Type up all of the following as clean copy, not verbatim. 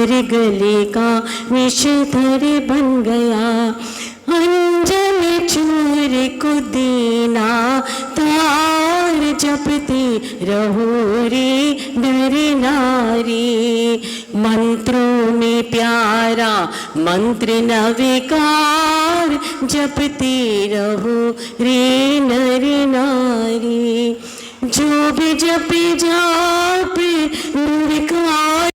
गले का विषधर बन गया। अंजन चूर को दीना तार जपती रहो रे नर नारी। मंत्रों में प्यारा मंत्र नविकार जपती रहो रे नर नारी। जो भी जपे जापे निर्विकार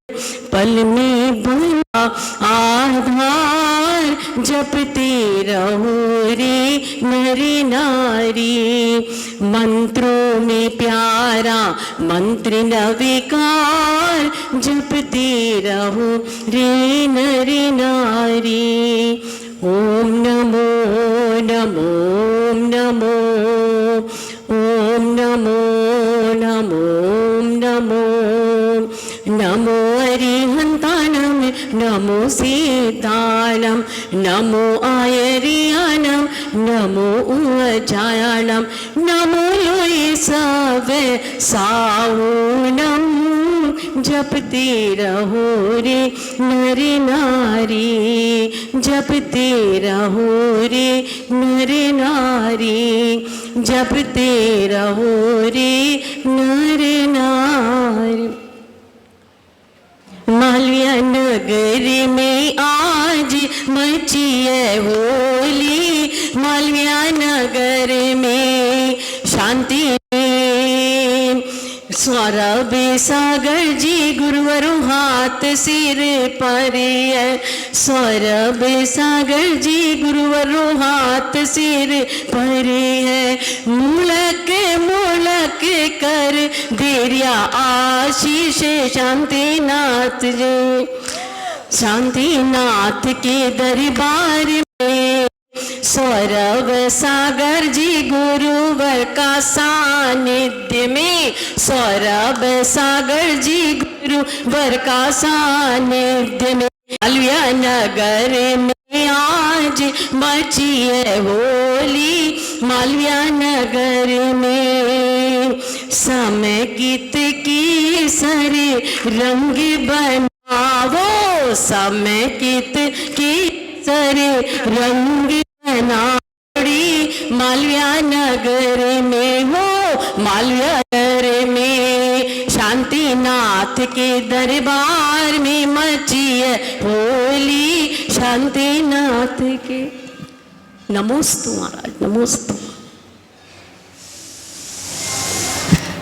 पल में बना आधार जपते रहो रे नर नारी। मंत्रों में प्यारा मंत्र नविकार जपते रहो रे नर नारी। ओम नमो नमो नमो ओम नमो नमो नमो नमो अरिहंतानम नमो सीतानम नमो आयरियानम नमो उज्जायानम नमो लोई सवे सावनम जपते रहो रे नर नारी। जपते रहो रे नर नारी। जपते रहो रे नर नारी। मालविया नगर में आज मची है होली। मालविया नगर में शांति सौरभ सागर जी गुरुवरों हाथ सिर पर है। सौरभ सागर जी गुरुवरों हाथ सिर पर है। मुलक मुलक कर धैर्य आशीष शांतिनाथ जी। शांतिनाथ के दरबार में सौरभ सागर जी गुरुवर का सानिध्य में। सौरभ सागर जी गुरुवर का सानिध्य में। मालविया नगर में आज मची है होली। मालविया नगर में समय गीत की सरे रंग बनावो। समय गीत की सरे रंग नाड़ी मालविया नगर में हो। मालविया नगर में शांतिनाथ के दरबार में मची है होली। शांतिनाथ के नमोस्तु महाराज नमोस्तु।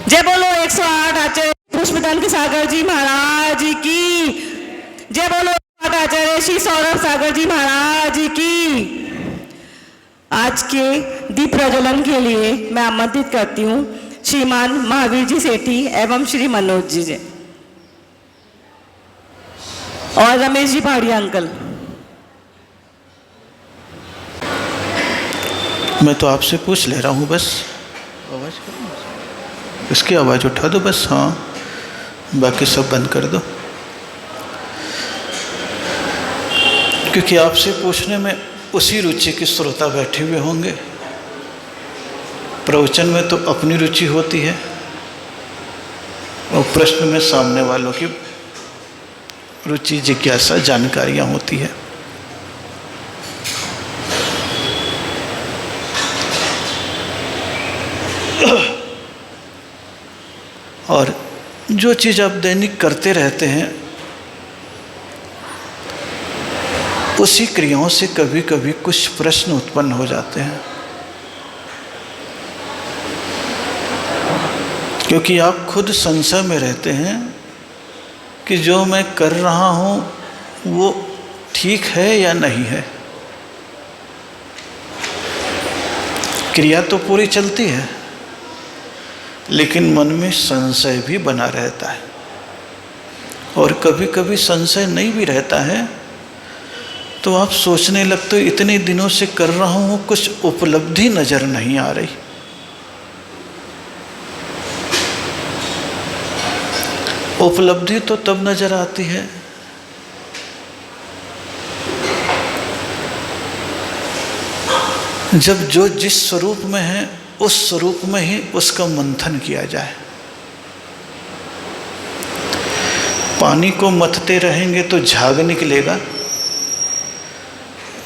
जय बोलो 108 आचार्य पुष्पदल सागर जी महाराज की। जय बोलो 108 आचार्य श्री सौरभ सागर जी महाराज की। आज के दीप प्रज्वलन के लिए मैं आमंत्रित करती हूँ श्रीमान महावीर जी सेठी एवं श्री मनोज जी और रमेश जी पहाड़िया अंकल। मैं तो आपसे पूछ ले रहा हूँ बस। आवाज़ इसकी आवाज़ उठा दो बस। हाँ बाकी सब बंद कर दो, क्योंकि आपसे पूछने में उसी रुचि के श्रोता बैठे हुए होंगे। प्रवचन में तो अपनी रुचि होती है और प्रश्न में सामने वालों की रुचि जिज्ञासा जानकारियाँ होती है। और जो चीज़ आप दैनिक करते रहते हैं उसी क्रियाओं से कभी कभी कुछ प्रश्न उत्पन्न हो जाते हैं, क्योंकि आप खुद संशय में रहते हैं कि जो मैं कर रहा हूँ वो ठीक है या नहीं है। क्रिया तो पूरी चलती है लेकिन मन में संशय भी बना रहता है, और कभी कभी संशय नहीं भी रहता है तो आप सोचने लगते हो इतने दिनों से कर रहा हूँ कुछ उपलब्धि नज़र नहीं आ रही। उपलब्धि तो तब नज़र आती है जब जो जिस स्वरूप में है उस स्वरूप में ही उसका मंथन किया जाए। पानी को मथते रहेंगे तो झाग निकलेगा,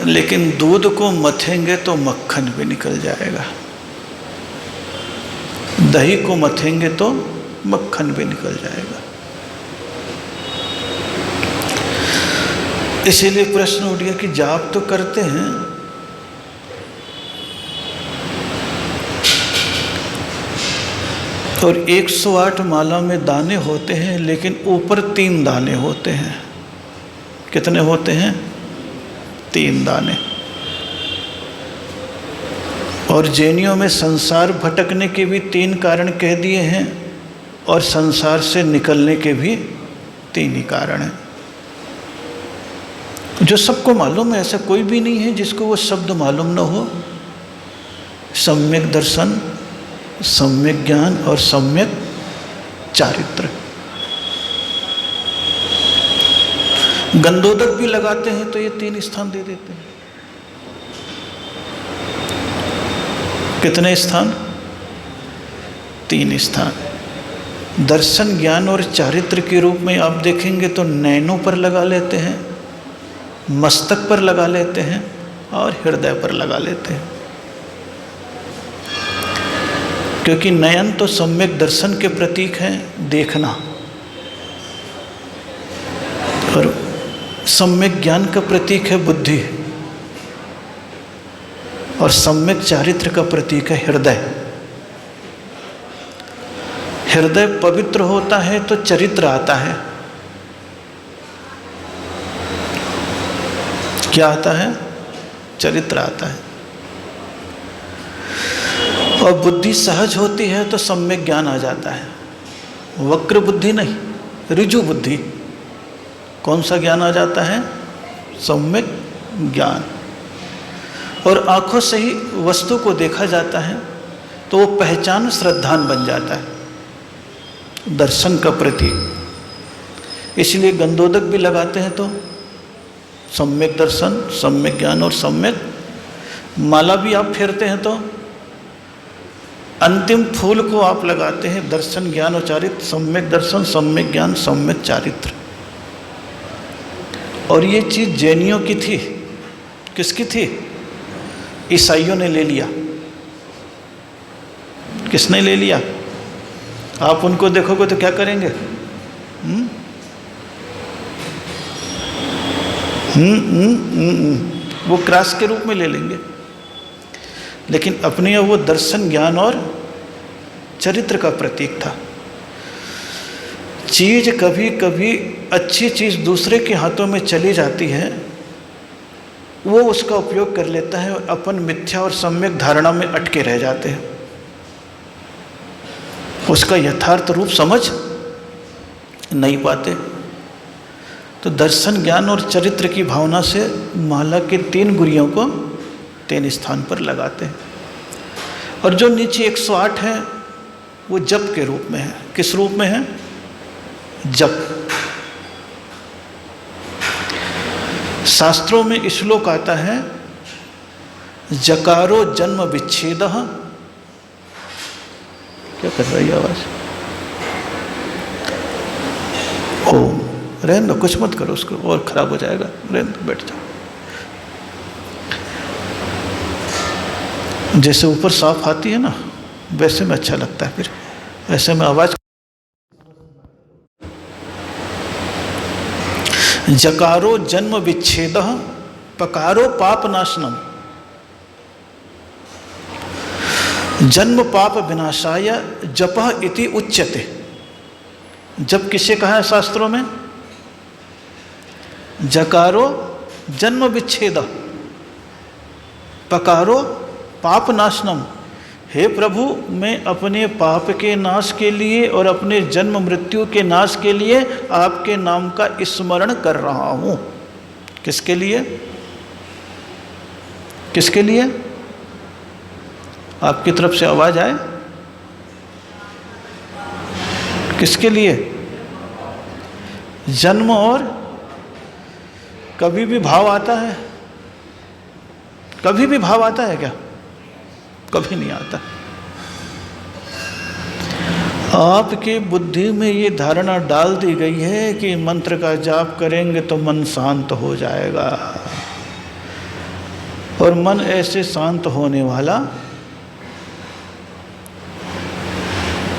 लेकिन दूध को मथेंगे तो मक्खन भी निकल जाएगा। दही को मथेंगे तो मक्खन भी निकल जाएगा। इसीलिए प्रश्न उठ गया कि जाप तो करते हैं, और 108 माला में दाने होते हैं, लेकिन ऊपर 3 दाने होते हैं। कितने होते हैं? 3 दाने। और जैनियों में संसार भटकने के भी 3 कारण कह दिए हैं, और संसार से निकलने के भी 3 ही कारण हैं, जो सबको मालूम है। ऐसा कोई भी नहीं है जिसको वो शब्द मालूम न हो। सम्यक दर्शन, सम्यक ज्ञान और सम्यक चारित्र। गंधोदक भी लगाते हैं तो ये 3 स्थान दे देते हैं। कितने स्थान? 3 स्थान। दर्शन, ज्ञान और चारित्र के रूप में आप देखेंगे तो नैनों पर लगा लेते हैं, मस्तक पर लगा लेते हैं और हृदय पर लगा लेते हैं। क्योंकि नयन तो सम्यक दर्शन के प्रतीक हैं, देखना, और सम्यक ज्ञान का प्रतीक है बुद्धि, और सम्यक चारित्र का प्रतीक है हृदय। हृदय पवित्र होता है तो चरित्र आता है। क्या आता है? चरित्र आता है। और बुद्धि सहज होती है तो सम्यक ज्ञान आ जाता है। वक्र बुद्धि नहीं, ऋजु बुद्धि। कौन सा ज्ञान आ जाता है? सम्यक ज्ञान। और आंखों से ही वस्तु को देखा जाता है तो वो पहचान श्रद्धान बन जाता है, दर्शन का प्रतीक। इसलिए गंधोदक भी लगाते हैं तो सम्यक दर्शन, सम्यक ज्ञान और सम्यक। माला भी आप फेरते हैं तो अंतिम फूल को आप लगाते हैं दर्शन, ज्ञान और चारित्र। सम्यक दर्शन, सम्यक ज्ञान, सम्यक चारित्र। और ये चीज़ जैनियों की थी। किसकी थी? ईसाइयों ने ले लिया। किसने ले लिया? आप उनको देखोगे तो क्या करेंगे? वो क्रॉस के रूप में ले लेंगे। लेकिन अपने वो दर्शन, ज्ञान और चरित्र का प्रतीक था। चीज कभी कभी अच्छी चीज दूसरे के हाथों में चली जाती है, वो उसका उपयोग कर लेता है और अपन मिथ्या और सम्यक धारणा में अटके रह जाते हैं। उसका यथार्थ रूप समझ नहीं पाते। तो दर्शन, ज्ञान और चरित्र की भावना से माला के 3 गुरियों को 3 स्थान पर लगाते हैं। और जो नीचे 108 है वो जप के रूप में है। किस रूप में है? जप। शास्त्रों में श्लोक आता है, जकारो जन्म विच्छेदः। क्या कर रही है आवाज? ओम। रहने दो, कुछ मत करो, उसको और खराब हो जाएगा। रहने दो, बैठ जाओ। जैसे ऊपर साफ आती है ना, वैसे में अच्छा लगता है। फिर ऐसे में आवाज। जकारो जन्म विच्छेदः, पकारो पाप नाशनम। जन्म पाप विनाशाय जपः इति उच्यते। जप किसे कहा है शास्त्रों में? जकारो जन्म विच्छेदः, पकारो पाप नाशनम। हे प्रभु, मैं अपने पाप के नाश के लिए और अपने जन्म मृत्यु के नाश के लिए आपके नाम का स्मरण कर रहा हूँ। किसके लिए? किसके लिए? आपकी तरफ से आवाज आए। किसके लिए? जन्म। और कभी भी भाव आता है? कभी भी भाव आता है क्या? कभी नहीं आता। आपकी बुद्धि में ये धारणा डाल दी गई है कि मंत्र का जाप करेंगे तो मन शांत हो जाएगा, और मन ऐसे शांत होने वाला,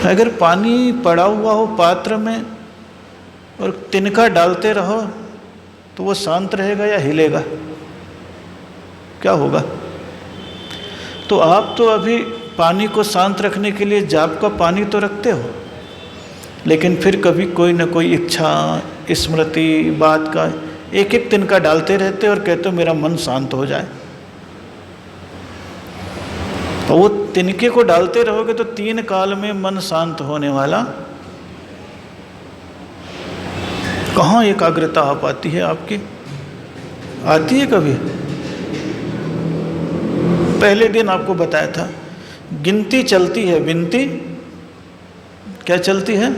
अगर पानी पड़ा हुआ हो पात्र में और तिनका डालते रहो तो वो शांत रहेगा या हिलेगा? क्या होगा? तो आप तो अभी पानी को शांत रखने के लिए जाप का पानी तो रखते हो, लेकिन फिर कभी कोई ना कोई इच्छा, स्मृति, बात का एक एक तिनका डालते रहते और कहते हो मेरा मन शांत हो जाए। और वो तिनके को डालते रहोगे तो 3 काल में मन शांत होने वाला कहाँ एकाग्रता आ पाती है आपकी? आती है कभी? पहले दिन आपको बताया था, गिनती चलती है विनती। क्या चलती है?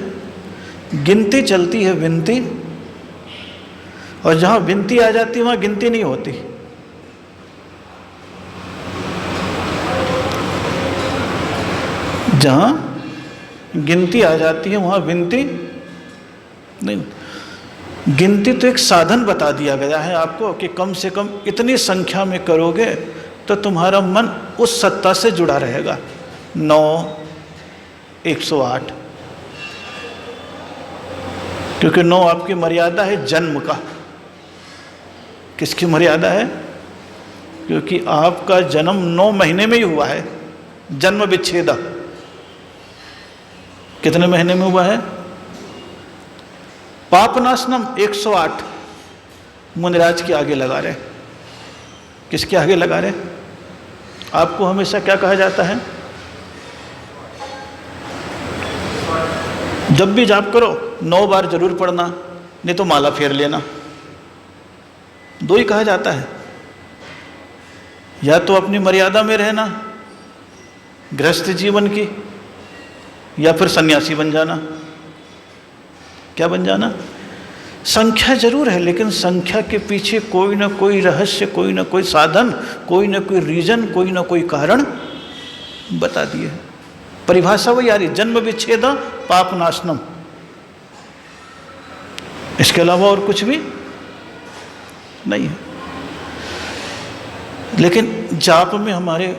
गिनती चलती है विनती, और जहाँ विनती आ जाती है वहाँ गिनती नहीं होती। जहाँ गिनती आ जाती है वहाँ विनती नहीं। गिनती तो एक साधन बता दिया गया है आपको कि कम से कम इतनी संख्या में करोगे तो तुम्हारा मन उस सत्ता से जुड़ा रहेगा। 9, 108, क्योंकि 9 आपकी मर्यादा है जन्म का। किसकी मर्यादा है? क्योंकि आपका जन्म 9 महीने में ही हुआ है। जन्म विच्छेद कितने महीने में हुआ है? पापनाशनम 108 मुनिराज के आगे लगा रहे। किसके आगे लगा रहे? आपको हमेशा क्या कहा जाता है? जब भी जाप करो 9 बार जरूर पढ़ना, नहीं तो माला फेर लेना। 2 ही कहा जाता है। या तो अपनी मर्यादा में रहना गृहस्थ जीवन की, या फिर सन्यासी बन जाना। क्या बन जाना? संख्या जरूर है, लेकिन संख्या के पीछे कोई ना कोई रहस्य, कोई ना कोई साधन, कोई ना कोई रीजन, कोई ना कोई कारण बता दिए। परिभाषा वही आ रही, जन्म विच्छेद पाप नाशनम। इसके अलावा और कुछ भी नहीं है। लेकिन जाप में हमारे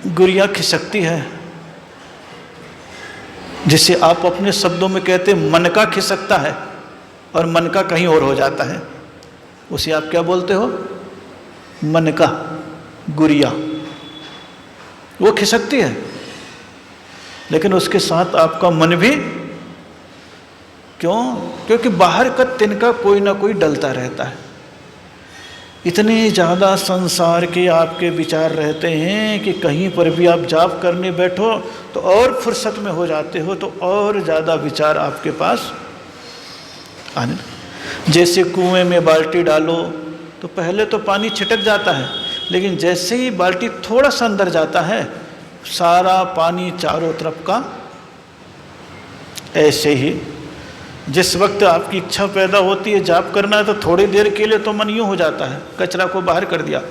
गुड़िया खिसकती है, जिसे आप अपने शब्दों में कहते मन का खिसकता है और मन का कहीं और हो जाता है। उसे आप क्या बोलते हो? मन का गुड़िया। वो खिसकती है, लेकिन उसके साथ आपका मन भी। क्यों? क्योंकि बाहर का तिनका कोई ना कोई डलता रहता है। इतने ज़्यादा संसार के आपके विचार रहते हैं कि कहीं पर भी आप जाप करने बैठो तो और फुर्सत में हो जाते हो, तो और ज़्यादा विचार आपके पास आने। जैसे कुएं में बाल्टी डालो तो पहले तो पानी छिटक जाता है, लेकिन जैसे ही बाल्टी थोड़ा सा अंदर जाता है सारा पानी चारों तरफ का। ऐसे ही जिस वक्त आपकी इच्छा पैदा होती है जाप करना है तो थोड़ी देर के लिए तो मन यूँ हो जाता है, कचरा को बाहर कर दिया,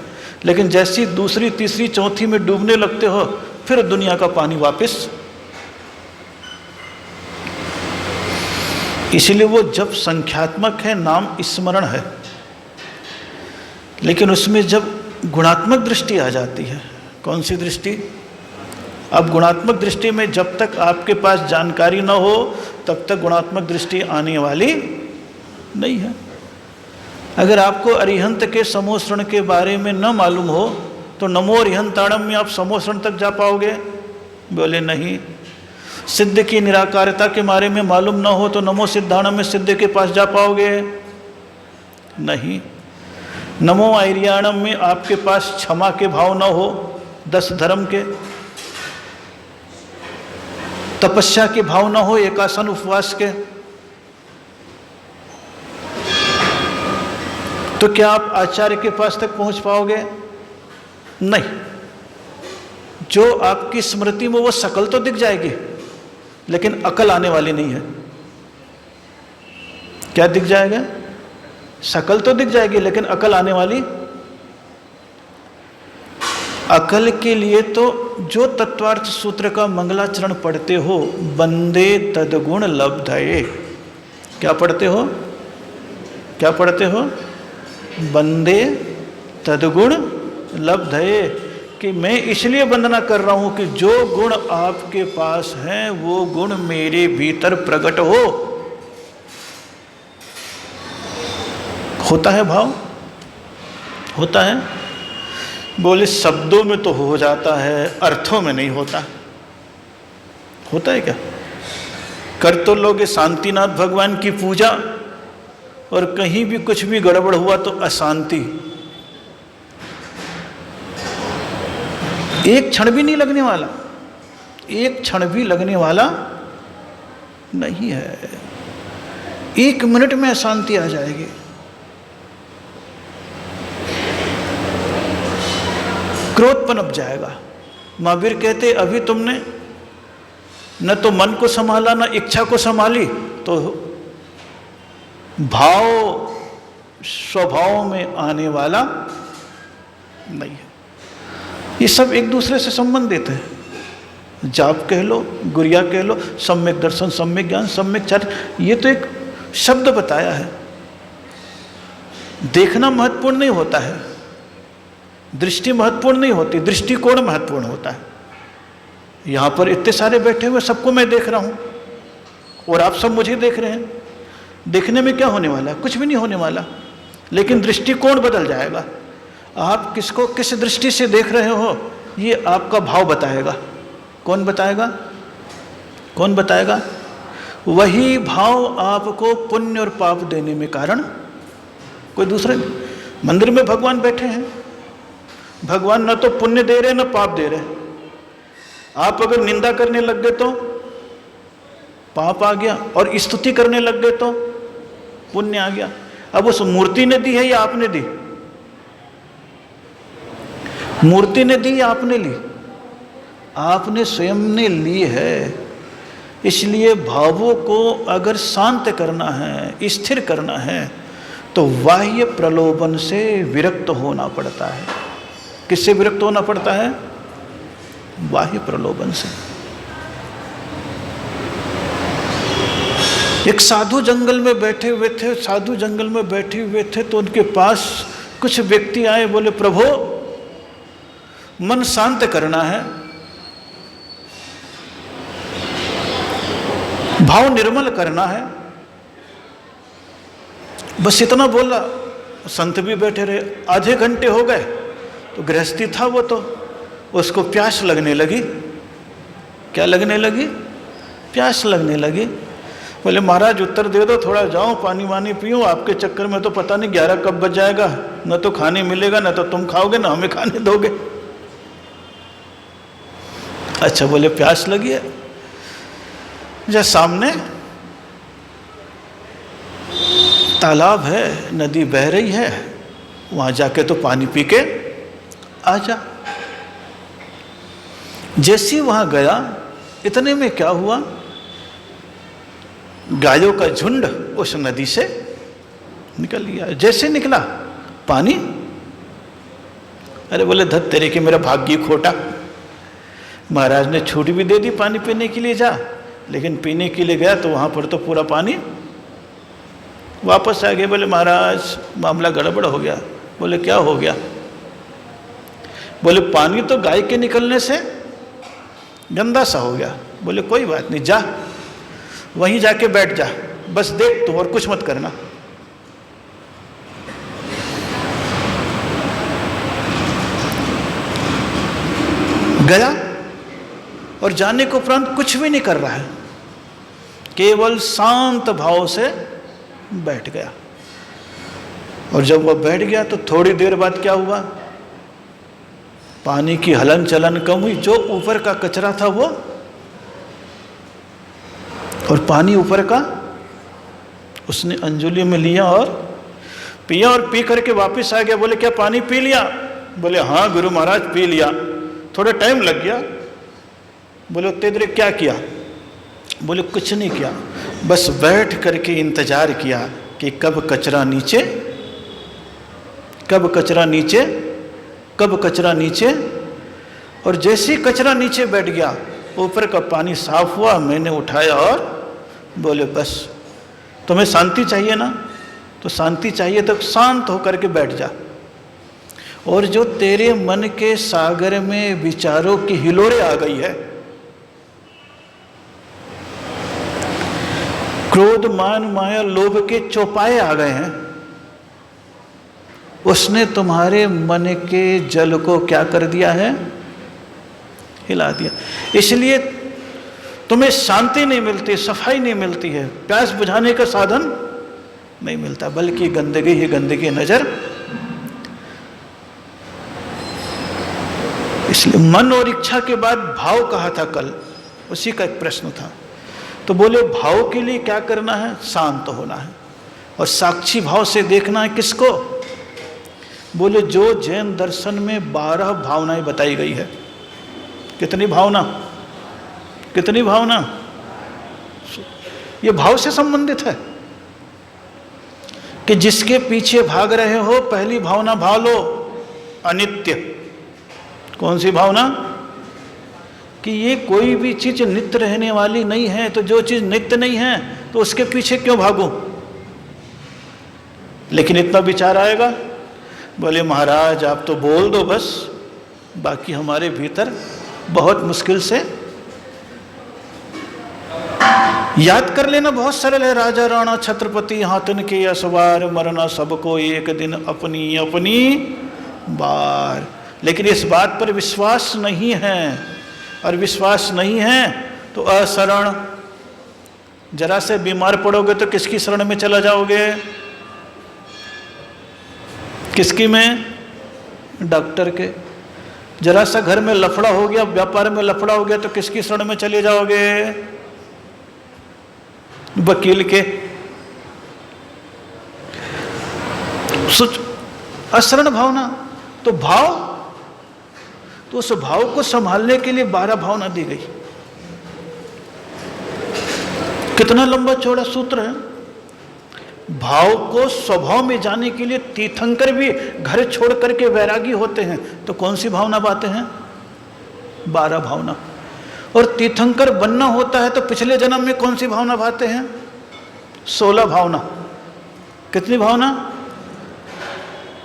लेकिन जैसी दूसरी, तीसरी, चौथी में डूबने लगते हो फिर दुनिया का पानी वापस। इसलिए वो जब संख्यात्मक है, नाम स्मरण है, लेकिन उसमें जब गुणात्मक दृष्टि आ जाती है। कौन सी दृष्टि? अब गुणात्मक दृष्टि में जब तक आपके पास जानकारी न हो तब तक गुणात्मक दृष्टि आने वाली नहीं है। अगर आपको अरिहंत के समोसरण के बारे में न मालूम हो तो नमो अरिहंताणम में आप समोसरण तक जा पाओगे? बोले नहीं। सिद्ध की निराकारता के बारे में मालूम न हो तो नमो सिद्धाणम में सिद्ध के पास जा पाओगे? नहीं। नमो आर्याणम में आपके पास क्षमा के भाव न हो, 10 धर्म के, तपस्या के भाव न हो, एकासन उपवास के, तो क्या आप आचार्य के पास तक पहुंच पाओगे? नहीं। जो आपकी स्मृति में वो शकल तो दिख जाएगी, लेकिन अकल आने वाली नहीं है। क्या दिख जाएगा? शकल तो दिख जाएगी, लेकिन अकल आने वाली। अकल के लिए तो जो तत्वार्थ सूत्र का मंगलाचरण पढ़ते हो, बंदे तदगुण लब्धये, क्या पढ़ते हो, क्या पढ़ते हो, बंदे तदगुण लब्धये, कि मैं इसलिए वंदना कर रहा हूं कि जो गुण आपके पास हैं वो गुण मेरे भीतर प्रकट होता है भाव, होता है। बोले शब्दों में तो हो जाता है, अर्थों में नहीं होता। होता है क्या? कर तो लोगे शांतिनाथ भगवान की पूजा और कहीं भी कुछ भी गड़बड़ हुआ तो अशांति, एक क्षण भी नहीं लगने वाला, एक क्षण भी लगने वाला नहीं है। 1 मिनट में अशांति आ जाएगी। क्रोध पनप जाएगा। महावीर कहते अभी तुमने न तो मन को संभाला न इच्छा को संभाली, तो भाव स्वभाव में आने वाला नहीं है। ये सब एक दूसरे से संबंधित है। जाप कह लो, गुरिया कह लो, सम्यक दर्शन, सम्यक ज्ञान, सम्यक चर्चा, ये तो एक शब्द बताया है। देखना महत्वपूर्ण नहीं होता है, दृष्टि महत्वपूर्ण नहीं होती, दृष्टिकोण महत्वपूर्ण होता है। यहाँ पर इतने सारे बैठे हुए, सबको मैं देख रहा हूँ और आप सब मुझे देख रहे हैं। देखने में क्या होने वाला है? कुछ भी नहीं होने वाला, लेकिन दृष्टिकोण बदल जाएगा। आप किसको किस दृष्टि से देख रहे हो, ये आपका भाव बताएगा। कौन बताएगा? कौन बताएगा? वही भाव आपको पुण्य और पाप देने में कारण, कोई दूसरे नहीं। मंदिर में भगवान बैठे हैं, भगवान न तो पुण्य दे रहे न पाप दे रहे। आप अगर निंदा करने लग गए तो पाप आ गया, और स्तुति करने लग गए तो पुण्य आ गया। अब उस मूर्ति ने दी है या आपने दी? मूर्ति ने दी या आपने ली? आपने स्वयं ने ली है। इसलिए भावों को अगर शांत करना है, स्थिर करना है, तो बाह्य प्रलोभन से विरक्त होना पड़ता है। किससे विरक्त होना पड़ता है? बाह्य प्रलोभन से। एक साधु जंगल में बैठे हुए थे, साधु जंगल में बैठे हुए थे, तो उनके पास कुछ व्यक्ति आए, बोले प्रभु मन शांत करना है, भाव निर्मल करना है। बस इतना बोला, संत भी बैठे रहे। आधे घंटे हो गए तो गृहस्थी था वो, तो उसको प्यास लगने लगी। क्या लगने लगी? प्यास लगने लगी। बोले महाराज उत्तर दे दो, थोड़ा जाऊं पानी वानी पीऊं, आपके चक्कर में तो पता नहीं 11 कब बज जाएगा, न तो खाने मिलेगा, न तो तुम खाओगे, न हमें खाने दोगे। अच्छा, बोले प्यास लगी है, जब सामने तालाब है, नदी बह रही है, वहां जाके तो पानी पी के आ जा। जैसे वहां गया, इतने में क्या हुआ, गायों का झुंड उस नदी से निकल गया। जैसे निकला पानी, अरे बोले धत तेरे के, मेरा भाग्य खोटा। महाराज ने छूट भी दे दी पानी पीने के लिए जा, लेकिन पीने के लिए गया तो वहां पर तो पूरा पानी वापस आ गया। बोले महाराज मामला गड़बड़ हो गया। बोले क्या हो गया? बोले पानी तो गाय के निकलने से गंदा सा हो गया। बोले कोई बात नहीं, जा वहीं जाके बैठ जा, बस देख तू, और कुछ मत करना। गया और जाने के उपरांत कुछ भी नहीं कर रहा है, केवल शांत भाव से बैठ गया। और जब वह बैठ गया तो थोड़ी देर बाद क्या हुआ, पानी की हलन चलन कम हुई, जो ऊपर का कचरा था वो, और पानी ऊपर का उसने अंजुली में लिया और पिया, और पी करके वापस आ गया। बोले क्या पानी पी लिया? बोले हाँ गुरु महाराज पी लिया, थोड़ा टाइम लग गया। बोले उतने देर क्या किया? बोले कुछ नहीं किया, बस बैठ करके इंतजार किया कि कब कचरा नीचे, कब कचरा नीचे, कब कचरा नीचे और जैसे ही कचरा नीचे बैठ गया, ऊपर का पानी साफ हुआ, मैंने उठाया और बोले बस, तुम्हें शांति चाहिए ना, तो शांति चाहिए तो शांत होकर के बैठ जा। और जो तेरे मन के सागर में विचारों की हिलोरे आ गई है, क्रोध मान माया लोभ के चौपाए आ गए हैं, उसने तुम्हारे मन के जल को क्या कर दिया है? हिला दिया। इसलिए तुम्हें शांति नहीं मिलती, सफाई नहीं मिलती है, प्यास बुझाने का साधन नहीं मिलता, बल्कि गंदगी ही गंदगी नजर। इसलिए मन और इच्छा के बाद भाव कहा था कल, उसी का एक प्रश्न था। तो बोले भाव के लिए क्या करना है? शांत होना है और साक्षी भाव से देखना है। किसको? बोले जो जैन दर्शन में 12 भावनाएं बताई गई है। कितनी भावना? कितनी भावना? ये भाव से संबंधित है कि जिसके पीछे भाग रहे हो, पहली भावना भाव लो, अनित्य। कौन सी भावना? कि ये कोई भी चीज नित्य रहने वाली नहीं है, तो जो चीज नित्य नहीं है तो उसके पीछे क्यों भागूं? लेकिन इतना विचार आएगा, बोले महाराज आप तो बोल दो बस, बाकी हमारे भीतर बहुत मुश्किल से याद कर लेना बहुत सरल है। राजा राणा छत्रपति हाथन के असवार, मरना सबको एक दिन अपनी अपनी बार। लेकिन इस बात पर विश्वास नहीं है, और विश्वास नहीं है तो अशरण। जरा से बीमार पड़ोगे तो किसकी शरण में चला जाओगे? किसकी में? डॉक्टर के। जरा सा घर में लफड़ा हो गया, व्यापार में लफड़ा हो गया तो किसकी शरण में चले जाओगे? वकील के। अशरण भावना। तो भाव, तो उस भाव को संभालने के लिए 12 भावना दी गई। कितना लंबा चौड़ा सूत्र है। भाव को स्वभाव में जाने के लिए तीर्थंकर भी घर छोड़ करके वैरागी होते हैं, तो कौन सी भावना बातें हैं? 12 भावना। और तीर्थंकर बनना होता है तो पिछले जन्म में कौन सी भावना बातें हैं? 16 भावना। कितनी भावना?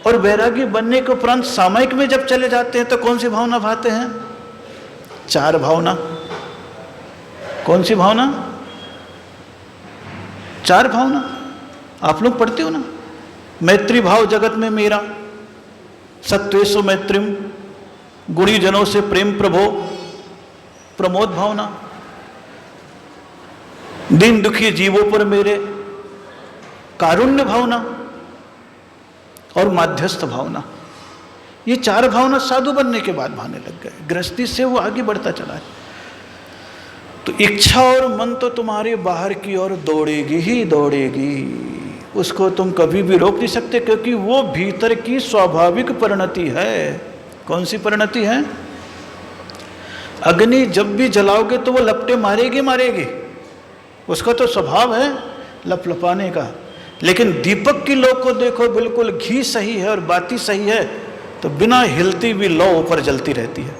और वैरागी बनने के उपरांत सामायिक में जब चले जाते हैं तो कौन सी भावना भाते हैं? 4 भावना। कौन सी भावना? 4 भावना। आप लोग पढ़ते हो ना, मैत्री भाव जगत में मेरा, सत्वेषु मैत्रीम, गुणी जनों से प्रेम प्रभो, प्रमोद भावना, दीन दुखी जीवों पर मेरे, कारुण्य भावना और माध्यस्थ भावना। ये 4 भावना साधु बनने के बाद भाने लग गए, गृहस्थी से वो आगे बढ़ता चला है। तो इच्छा और मन तो तुम्हारे बाहर की ओर दौड़ेगी ही दौड़ेगी, उसको तुम कभी भी रोक नहीं सकते, क्योंकि वो भीतर की स्वाभाविक परिणति है। कौन सी परिणति है? अग्नि जब भी जलाओगे तो वो लपटे मारेगी मारेगी, उसका तो स्वभाव है लपलपाने का। लेकिन दीपक की लौ को देखो, बिल्कुल घी सही है और बाती सही है तो बिना हिलती भी लौ ऊपर जलती रहती है।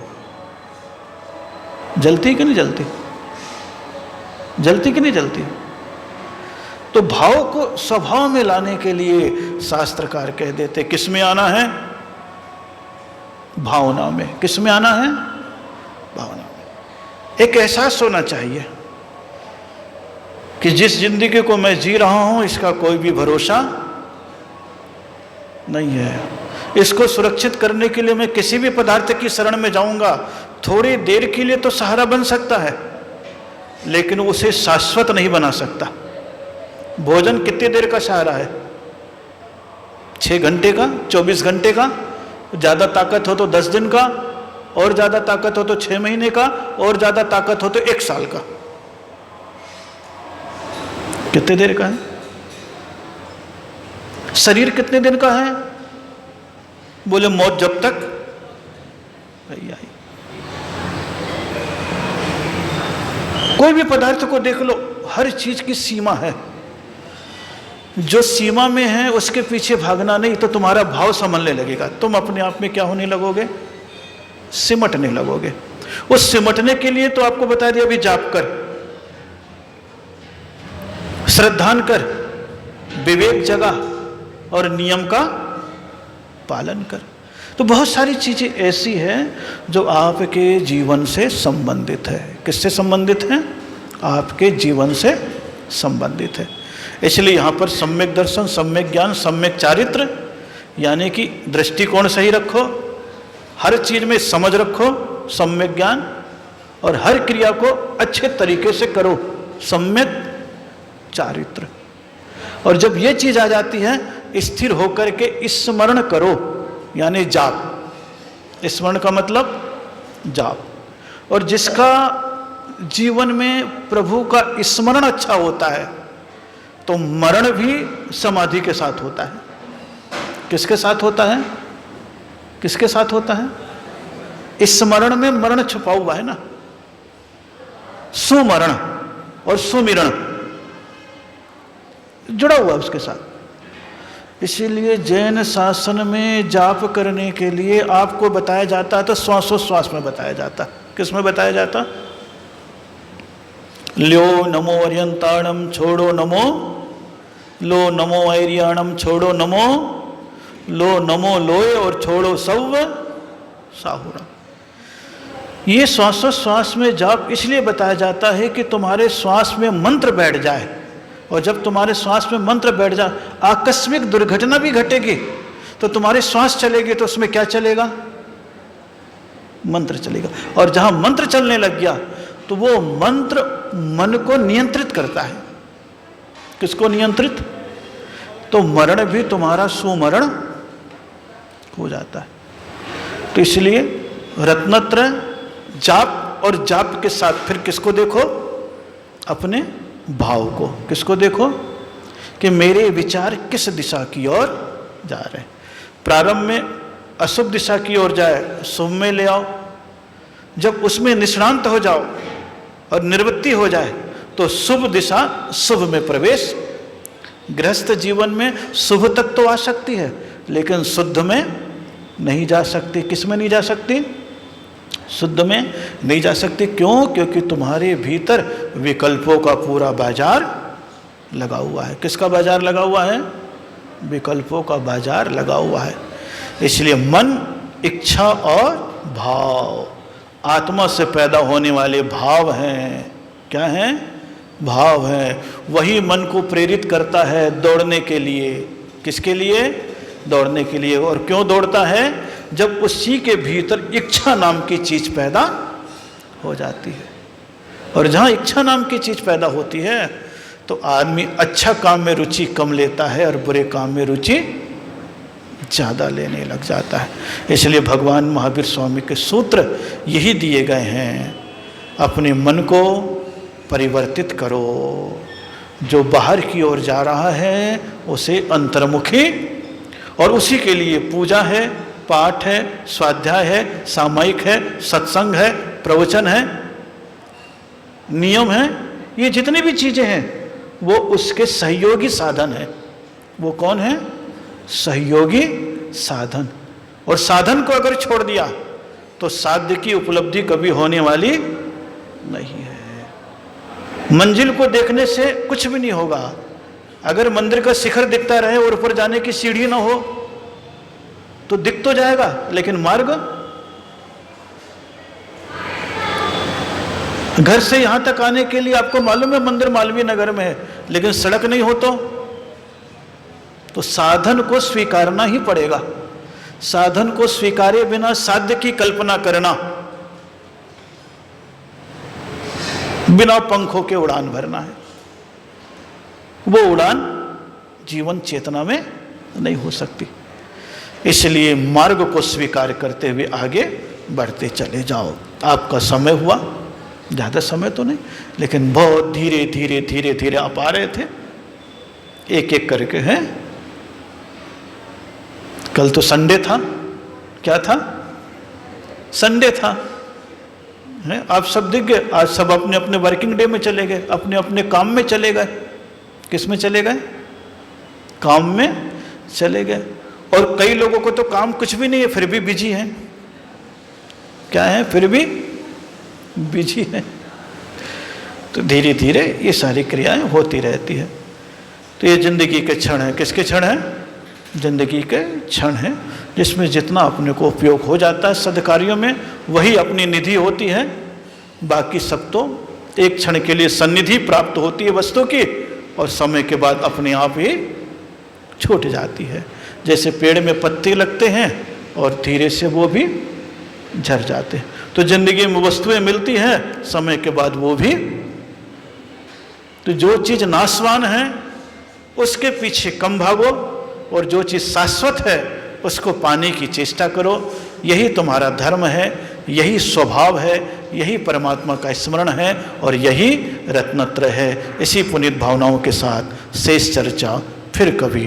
जलती कि नहीं जलती? जलती कि नहीं जलती? तो भाव को स्वभाव में लाने के लिए शास्त्रकार कह देते किस में आना है? भावना में। किस में आना है? भावना में। एक एहसास होना चाहिए कि जिस जिंदगी को मैं जी रहा हूं इसका कोई भी भरोसा नहीं है। इसको सुरक्षित करने के लिए मैं किसी भी पदार्थ की शरण में जाऊंगा, थोड़ी देर के लिए तो सहारा बन सकता है, लेकिन उसे शाश्वत नहीं बना सकता। भोजन कितनी देर का सहारा है? 6 घंटे का, 24 घंटे का, ज़्यादा ताकत हो तो 10 दिन का, और ज़्यादा ताकत हो तो 6 महीने का, और ज़्यादा ताकत हो तो 1 साल का। कितने देर का है? शरीर कितने दिन का है? बोले मौत जब तक नहीं आई। कोई भी पदार्थ को देख लो, हर चीज की सीमा है। जो सीमा में है उसके पीछे भागना नहीं, तो तुम्हारा भाव संभलने लगेगा। तुम अपने आप में क्या होने लगोगे? सिमटने लगोगे। उस सिमटने के लिए तो आपको बता दिया, अभी जाप कर, श्रद्धान कर, विवेक जगा और नियम का पालन कर। तो बहुत सारी चीजें ऐसी हैं जो आपके जीवन से संबंधित है। किससे संबंधित है? आपके जीवन से संबंधित है। इसलिए यहाँ पर सम्यक दर्शन, सम्यक ज्ञान, सम्यक चारित्र, यानी कि दृष्टिकोण सही रखो, हर चीज में समझ रखो, सम्यक ज्ञान, और हर क्रिया को अच्छे तरीके से करो, सम्यक चारित्र। और जब ये चीज आ जाती है, स्थिर होकर के स्मरण करो, यानी जाप। स्मरण का मतलब जाप। और जिसका जीवन में प्रभु का स्मरण अच्छा होता है तो मरण भी समाधि के साथ होता है। किसके साथ होता है? किसके साथ होता है? स्मरण में मरण छुपा हुआ है ना, सुमरण और सुमिरण जुड़ा हुआ है उसके साथ। इसीलिए जैन शासन में जाप करने के लिए आपको बताया जाता है तो श्वासोश्वास में बताया जाता। किस में बताया जाता? ल्यो नमो अर्यंताणम छोड़ो नमो, लो नमो ऐरियाणम छोड़ो नमो, लो नमो लोय और छोड़ो सव साहुरा। ये श्वासोश्वास में जाप इसलिए बताया जाता है कि तुम्हारे श्वास में मंत्र बैठ जाए, और जब तुम्हारे श्वास में मंत्र बैठ जाए, आकस्मिक दुर्घटना भी घटेगी तो तुम्हारी श्वास चलेगी तो उसमें क्या चलेगा? मंत्र चलेगा। और जहां मंत्र चलने लग गया तो वो मंत्र मन को नियंत्रित करता है। किसको नियंत्रित? तो मरण भी तुम्हारा सुमरण हो जाता है। तो इसलिए रत्नत्रय, जाप, और जाप के साथ फिर किसको देखो? अपने भाव को। किसको देखो? कि मेरे विचार किस दिशा की ओर जा रहे हैं। प्रारंभ में अशुभ दिशा की ओर जाए, शुभ में ले आओ। जब उसमें निष्णांत हो जाओ और निवृत्ति हो जाए तो शुभ दिशा, शुभ में प्रवेश। गृहस्थ जीवन में शुभ तक तो आ सकती है लेकिन शुद्ध में नहीं जा सकती। किस में नहीं जा सकती? शुद्ध में नहीं जा सकती। क्यों? क्योंकि तुम्हारे भीतर विकल्पों का पूरा बाजार लगा हुआ है। किसका बाजार लगा हुआ है? विकल्पों का बाजार लगा हुआ है। इसलिए मन, इच्छा और भाव, आत्मा से पैदा होने वाले भाव हैं। क्या हैं? भाव हैं। वही मन को प्रेरित करता है दौड़ने के लिए। किसके लिए? दौड़ने के लिए। और क्यों दौड़ता है? जब उसी के भीतर इच्छा नाम की चीज पैदा हो जाती है। और जहां इच्छा नाम की चीज पैदा होती है तो आदमी अच्छा काम में रुचि कम लेता है और बुरे काम में रुचि ज़्यादा लेने लग जाता है। इसलिए भगवान महावीर स्वामी के सूत्र यही दिए गए हैं, अपने मन को परिवर्तित करो। जो बाहर की ओर जा रहा है उसे अंतर्मुखी, और उसी के लिए पूजा है, पाठ है, स्वाध्याय है, सामायिक है, सत्संग है, प्रवचन है, नियम है, ये जितनी भी चीज़ें हैं वो उसके सहयोगी साधन है। वो कौन है? सहयोगी साधन। और साधन को अगर छोड़ दिया तो साध्य की उपलब्धि कभी होने वाली नहीं है। मंजिल को देखने से कुछ भी नहीं होगा। अगर मंदिर का शिखर दिखता रहे और ऊपर जाने की सीढ़ी ना हो तो दिख तो जाएगा, लेकिन मार्ग, घर से यहां तक आने के लिए आपको मालूम है मंदिर मालवीय नगर में है, लेकिन सड़क नहीं हो तो साधन को स्वीकारना ही पड़ेगा। साधन को स्वीकारे बिना साध्य की कल्पना करना, बिना पंखों के उड़ान भरना है। वो उड़ान जीवन चेतना में नहीं हो सकती। इसलिए मार्ग को स्वीकार करते हुए आगे बढ़ते चले जाओ। आपका समय हुआ, ज़्यादा समय तो नहीं, लेकिन बहुत धीरे धीरे धीरे धीरे आप आ रहे थे, एक एक करके। हैं, कल तो संडे था। क्या था? संडे था। है, आप सब दिख गए। आज सब अपने अपने वर्किंग डे में चले गए, अपने अपने काम में चले गए। किस में चले गए? काम में चले गए। और कई लोगों को तो काम कुछ भी नहीं है फिर भी बिजी हैं। क्या है, फिर भी बिजी है। तो धीरे धीरे ये सारी क्रियाएं होती रहती है। तो ये जिंदगी के क्षण है। किसके क्षण है? जिंदगी के क्षण है, जिसमें जितना अपने को उपयोग हो जाता है सद्कार्यों में, वही अपनी निधि होती है। बाकी सब तो एक क्षण के लिए सन्निधि प्राप्त होती है वस्तु की, और समय के बाद अपने आप ही छूट जाती है। जैसे पेड़ में पत्ते लगते हैं और धीरे से वो भी झड़ जाते हैं। तो जिंदगी में वस्तुएं मिलती हैं, समय के बाद वो भी। तो जो चीज नाशवान है उसके पीछे कम भागो, और जो चीज शाश्वत है उसको पाने की चेष्टा करो। यही तुम्हारा धर्म है, यही स्वभाव है, यही परमात्मा का स्मरण है, और यही रत्नत्रय है। इसी पुनीत भावनाओं के साथ शेष चर्चा फिर कभी